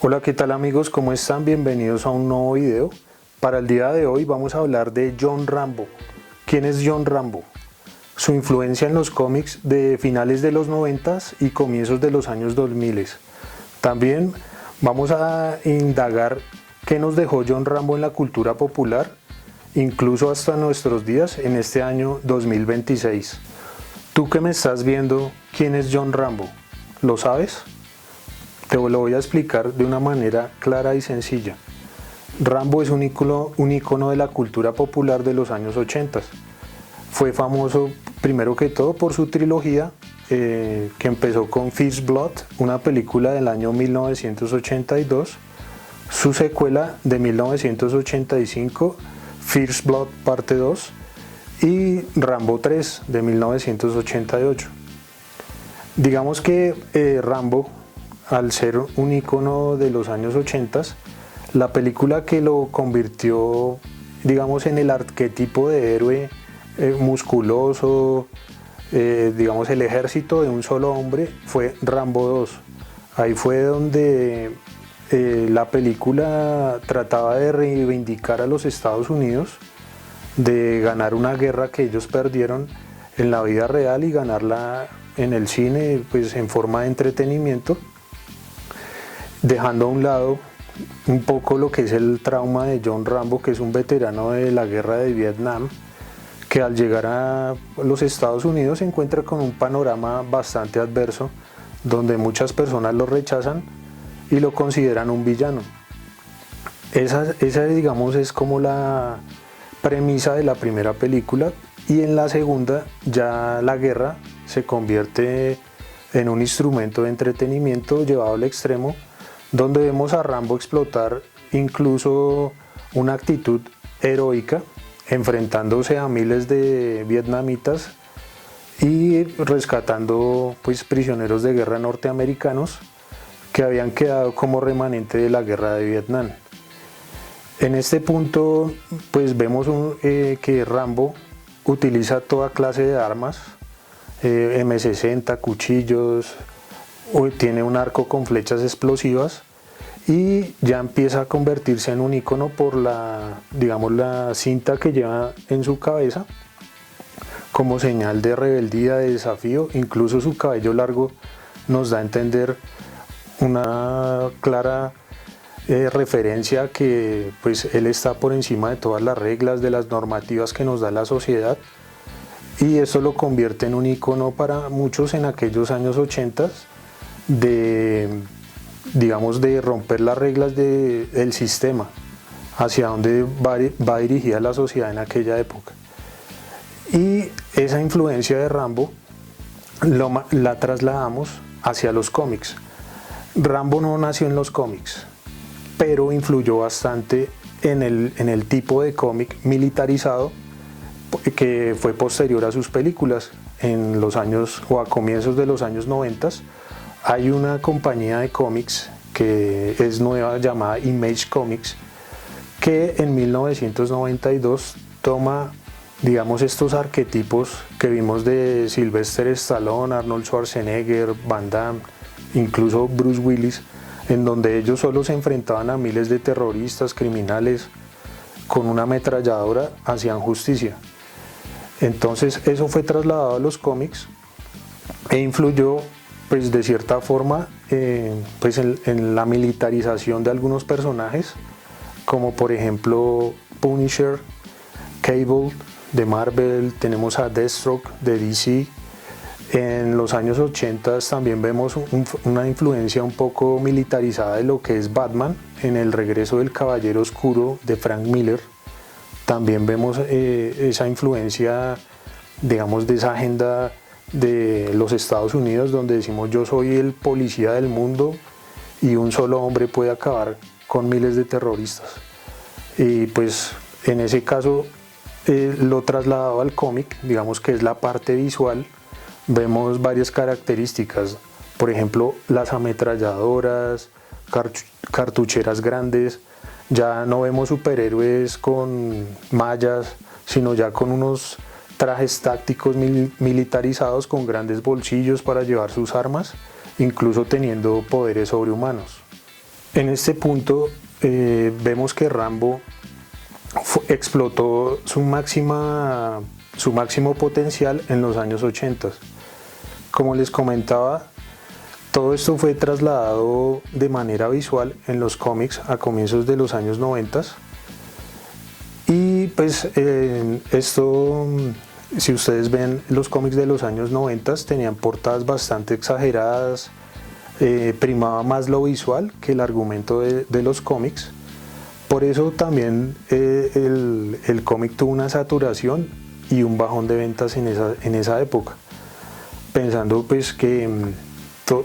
Hola, ¿qué tal amigos? ¿Cómo están? Bienvenidos a un nuevo video. Para el día de hoy vamos a hablar de John Rambo. ¿Quién es John Rambo? Su influencia en los cómics de finales de los 90s y comienzos de los años 2000. También vamos a indagar qué nos dejó John Rambo en la cultura popular, incluso hasta nuestros días en este año 2026. Tú que me estás viendo, ¿quién es John Rambo? ¿Lo sabes? Te lo voy a explicar de una manera clara y sencilla. Rambo es un ícono de la cultura popular de los años 80. Fue famoso primero que todo por su trilogía que empezó con First Blood, una película del año 1982, su secuela de 1985, First Blood parte 2, y Rambo 3 de 1988. Digamos que Rambo, al ser un ícono de los años 80, la película que lo convirtió, digamos, en el arquetipo de héroe musculoso, digamos, el ejército de un solo hombre, fue Rambo 2. Ahí fue donde la película trataba de reivindicar a los Estados Unidos, de ganar una guerra que ellos perdieron en la vida real y ganarla en el cine, pues en forma de entretenimiento, dejando a un lado un poco lo que es el trauma de John Rambo, que es un veterano de la guerra de Vietnam, que al llegar a los Estados Unidos se encuentra con un panorama bastante adverso, donde muchas personas lo rechazan y lo consideran un villano. Esa digamos es como la premisa de la primera película, y en la segunda ya la guerra se convierte en un instrumento de entretenimiento llevado al extremo, donde vemos a Rambo explotar incluso una actitud heroica, enfrentándose a miles de vietnamitas y rescatando pues prisioneros de guerra norteamericanos que habían quedado como remanente de la guerra de Vietnam. En este punto pues vemos que Rambo utiliza toda clase de armas, M60, cuchillos, tiene un arco con flechas explosivas, y ya empieza a convertirse en un ícono por la cinta que lleva en su cabeza como señal de rebeldía, de desafío. Incluso su cabello largo nos da a entender una clara referencia a que pues él está por encima de todas las reglas, de las normativas que nos da la sociedad, y eso lo convierte en un ícono para muchos en aquellos años 80 de romper las reglas del sistema, hacia donde va dirigida la sociedad en aquella época. Y esa influencia de Rambo la trasladamos hacia los cómics. Rambo no nació en los cómics, pero influyó bastante en el tipo de cómic militarizado que fue posterior a sus películas. En los años o a comienzos de los años 90 hay una compañía de cómics que es nueva llamada Image Comics, que en 1992 toma, digamos, estos arquetipos que vimos de Sylvester Stallone, Arnold Schwarzenegger, Van Damme, incluso Bruce Willis, en donde ellos solo se enfrentaban a miles de terroristas, criminales, con una ametralladora, hacían justicia. Entonces eso fue trasladado a los cómics e influyó pues de cierta forma pues en la militarización de algunos personajes, como por ejemplo Punisher, Cable de Marvel, tenemos a Deathstroke de DC. En los años 80 también vemos una influencia un poco militarizada de lo que es Batman en El regreso del Caballero Oscuro de Frank Miller. También vemos esa influencia, digamos, de esa agenda de los Estados Unidos, donde decimos: yo soy el policía del mundo y un solo hombre puede acabar con miles de terroristas. Y pues en ese caso lo trasladado al cómic, digamos que es la parte visual, vemos varias características, por ejemplo las ametralladoras, cartucheras grandes. Ya no vemos superhéroes con mallas, sino ya con unos trajes tácticos militarizados con grandes bolsillos para llevar sus armas, incluso teniendo poderes sobrehumanos. En este punto vemos que Rambo explotó su máximo potencial en los años 80. Como les comentaba, todo esto fue trasladado de manera visual en los cómics a comienzos de los años 90. Y pues esto, si ustedes ven los cómics de los años 90, tenían portadas bastante exageradas, primaba más lo visual que el argumento de los cómics. Por eso también el cómic tuvo una saturación y un bajón de ventas en esa época, pensando pues que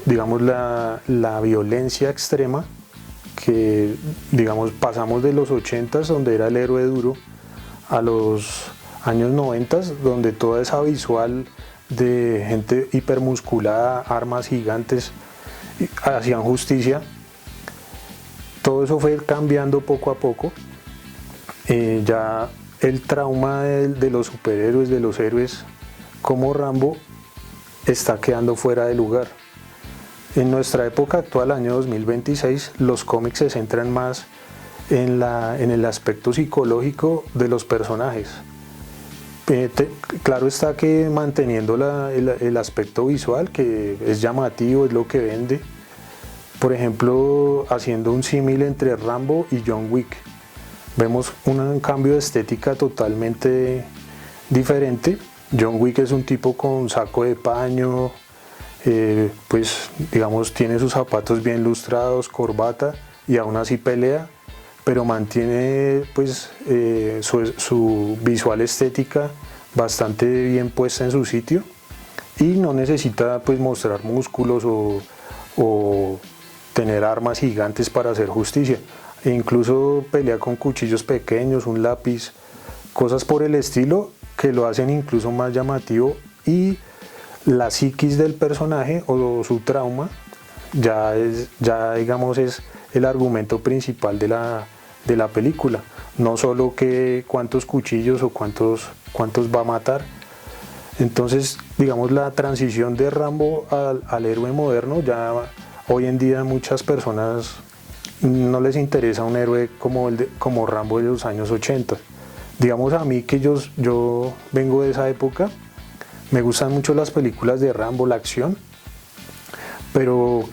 digamos la violencia extrema, que digamos pasamos de los 80s donde era el héroe duro a los años 90s donde toda esa visual de gente hipermusculada, armas gigantes hacían justicia. Todo eso fue cambiando poco a poco. Ya el trauma de los superhéroes, de los héroes como Rambo, está quedando fuera de lugar. En nuestra época actual, año 2026, los cómics se centran más en el aspecto psicológico de los personajes. Claro está que manteniendo el aspecto visual, que es llamativo, es lo que vende. Por ejemplo, haciendo un símil entre Rambo y John Wick, vemos un cambio de estética totalmente diferente. John Wick es un tipo con saco de paño, pues digamos tiene sus zapatos bien lustrados, corbata, y aún así pelea, pero mantiene pues su visual estética bastante bien puesta en su sitio y no necesita pues mostrar músculos o tener armas gigantes para hacer justicia. E incluso pelea con cuchillos pequeños, un lápiz, cosas por el estilo que lo hacen incluso más llamativo, y la psiquis del personaje o su trauma ya digamos es el argumento principal de la película, no solo que cuántos cuchillos o cuántos va a matar. Entonces digamos la transición de Rambo al héroe moderno, ya hoy en día muchas personas no les interesa un héroe como Rambo de los años 80. Digamos a mí que yo vengo de esa época, me gustan mucho las películas de Rambo, la acción, pero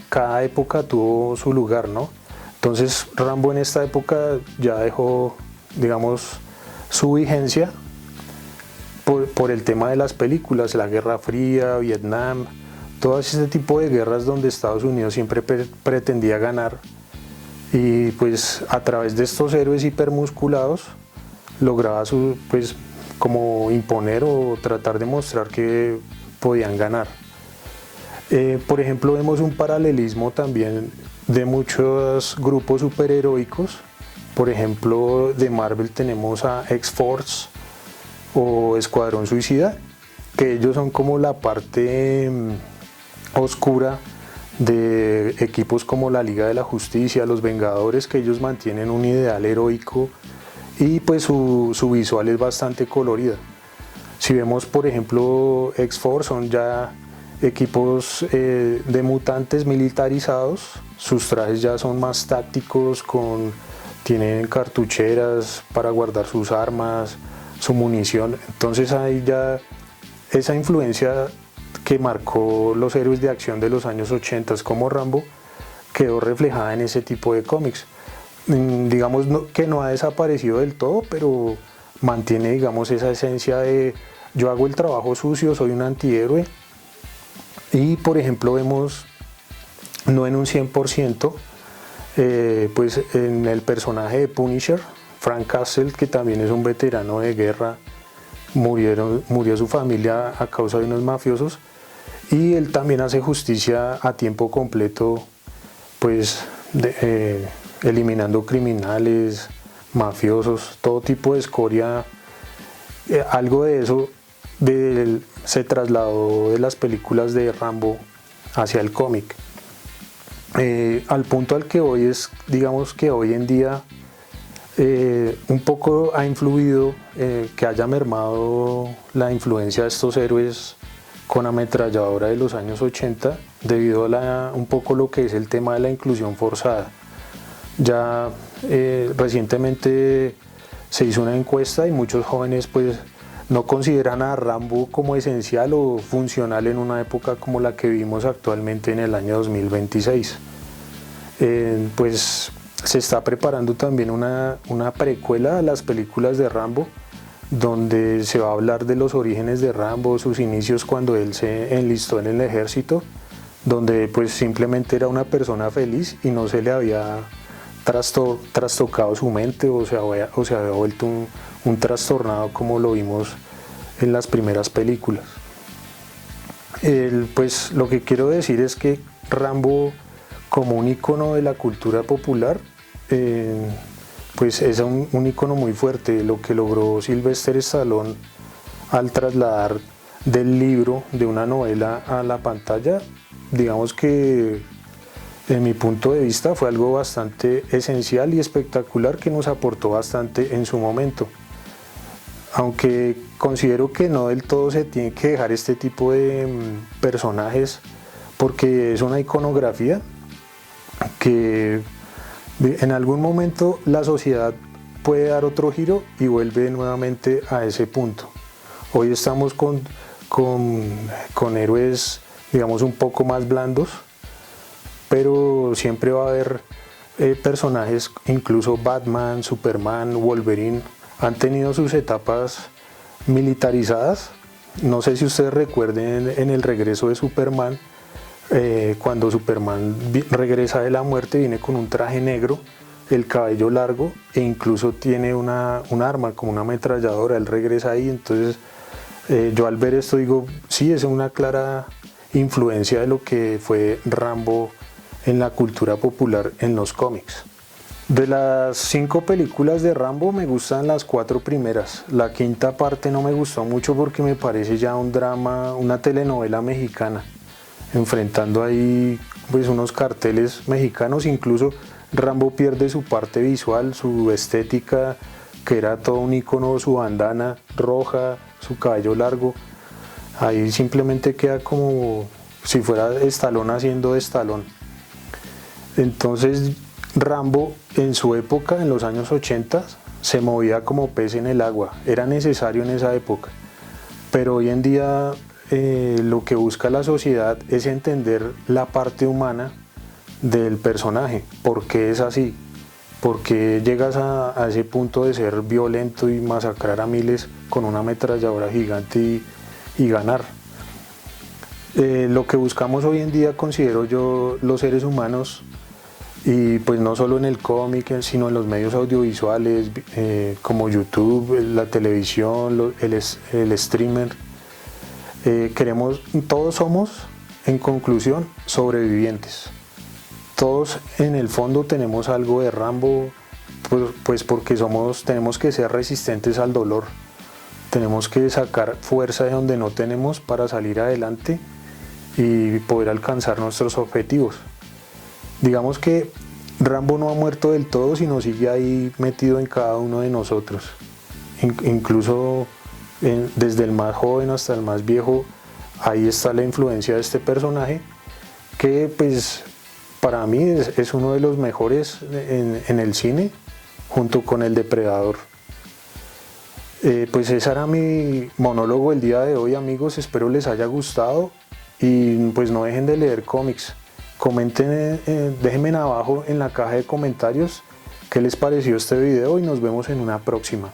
cada época tuvo su lugar, ¿no? Entonces Rambo en esta época ya dejó, digamos, su vigencia por el tema de las películas, la Guerra Fría, Vietnam, todo ese tipo de guerras donde Estados Unidos siempre pretendía ganar, y pues a través de estos héroes hipermusculados lograba pues como imponer o tratar de mostrar que podían ganar. Por ejemplo, vemos un paralelismo también de muchos grupos superheroicos. Por ejemplo, de Marvel tenemos a X-Force o Escuadrón Suicida, que ellos son como la parte oscura de equipos como la Liga de la Justicia, los Vengadores, que ellos mantienen un ideal heroico y pues su visual es bastante colorida. Si vemos por ejemplo X-Force, son ya equipos de mutantes militarizados, sus trajes ya son más tácticos, tienen cartucheras para guardar sus armas, su munición. Entonces ahí ya esa influencia que marcó los héroes de acción de los años 80 como Rambo quedó reflejada en ese tipo de cómics. Digamos que no ha desaparecido del todo, pero mantiene digamos esa esencia de yo hago el trabajo sucio, soy un antihéroe. Y por ejemplo vemos, no en un 100%, pues en el personaje de Punisher, Frank Castle, que también es un veterano de guerra, murió su familia a causa de unos mafiosos, y él también hace justicia a tiempo completo, pues eliminando criminales, mafiosos, todo tipo de escoria. Algo de eso se trasladó de las películas de Rambo hacia el cómic. Al punto al que voy es, digamos que hoy en día un poco ha influido que haya mermado la influencia de estos héroes con ametralladora de los años 80 debido a un poco lo que es el tema de la inclusión forzada. Ya recientemente se hizo una encuesta y muchos jóvenes pues no consideran a Rambo como esencial o funcional en una época como la que vivimos actualmente en el año 2026. Pues se está preparando también una precuela a las películas de Rambo, donde se va a hablar de los orígenes de Rambo, sus inicios cuando él se enlistó en el ejército, donde pues simplemente era una persona feliz y no se le había trastocado su mente o se había vuelto un trastornado como lo vimos en las primeras películas. Pues lo que quiero decir es que Rambo, como un icono de la cultura popular, pues es un icono muy fuerte. Lo que logró Sylvester Stallone al trasladar del libro, de una novela a la pantalla, digamos que en mi punto de vista fue algo bastante esencial y espectacular que nos aportó bastante en su momento. Aunque considero que no del todo se tiene que dejar este tipo de personajes, porque es una iconografía que en algún momento la sociedad puede dar otro giro y vuelve nuevamente a ese punto. Hoy estamos con héroes, digamos, un poco más blandos, pero siempre va a haber personajes, incluso Batman, Superman, Wolverine, han tenido sus etapas militarizadas. No sé si ustedes recuerden en el regreso de Superman, cuando Superman regresa de la muerte, viene con un traje negro, el cabello largo e incluso tiene un arma como una ametralladora. Él regresa ahí, entonces yo al ver esto digo, sí, es una clara influencia de lo que fue Rambo en la cultura popular en los cómics. De las 5 películas de Rambo me gustan las 4 primeras. La quinta parte no me gustó mucho porque me parece ya un drama, una telenovela mexicana, enfrentando ahí pues unos carteles mexicanos. Incluso Rambo pierde su parte visual, su estética, que era todo un icono, su bandana roja, su cabello largo. Ahí simplemente queda como si fuera Stallone haciendo de Stallone. Entonces Rambo en su época, en los años 80, se movía como pez en el agua, era necesario en esa época, pero hoy en día lo que busca la sociedad es entender la parte humana del personaje, por qué es así, por qué llegas a ese punto de ser violento y masacrar a miles con una ametralladora gigante y ganar. Lo que buscamos hoy en día, considero yo, los seres humanos, y pues no solo en el cómic, sino en los medios audiovisuales como YouTube, la televisión, el streamer, todos somos, en conclusión, sobrevivientes. Todos en el fondo tenemos algo de Rambo, pues porque tenemos que ser resistentes al dolor, tenemos que sacar fuerza de donde no tenemos para salir adelante y poder alcanzar nuestros objetivos. Digamos que Rambo no ha muerto del todo, sino sigue ahí metido en cada uno de nosotros. Incluso desde el más joven hasta el más viejo, ahí está la influencia de este personaje, que pues para mí es uno de los mejores en el cine, junto con el Depredador. Pues ese era mi monólogo el día de hoy, amigos. Espero les haya gustado y pues no dejen de leer cómics. Comenten, déjenme abajo en la caja de comentarios qué les pareció este video y nos vemos en una próxima.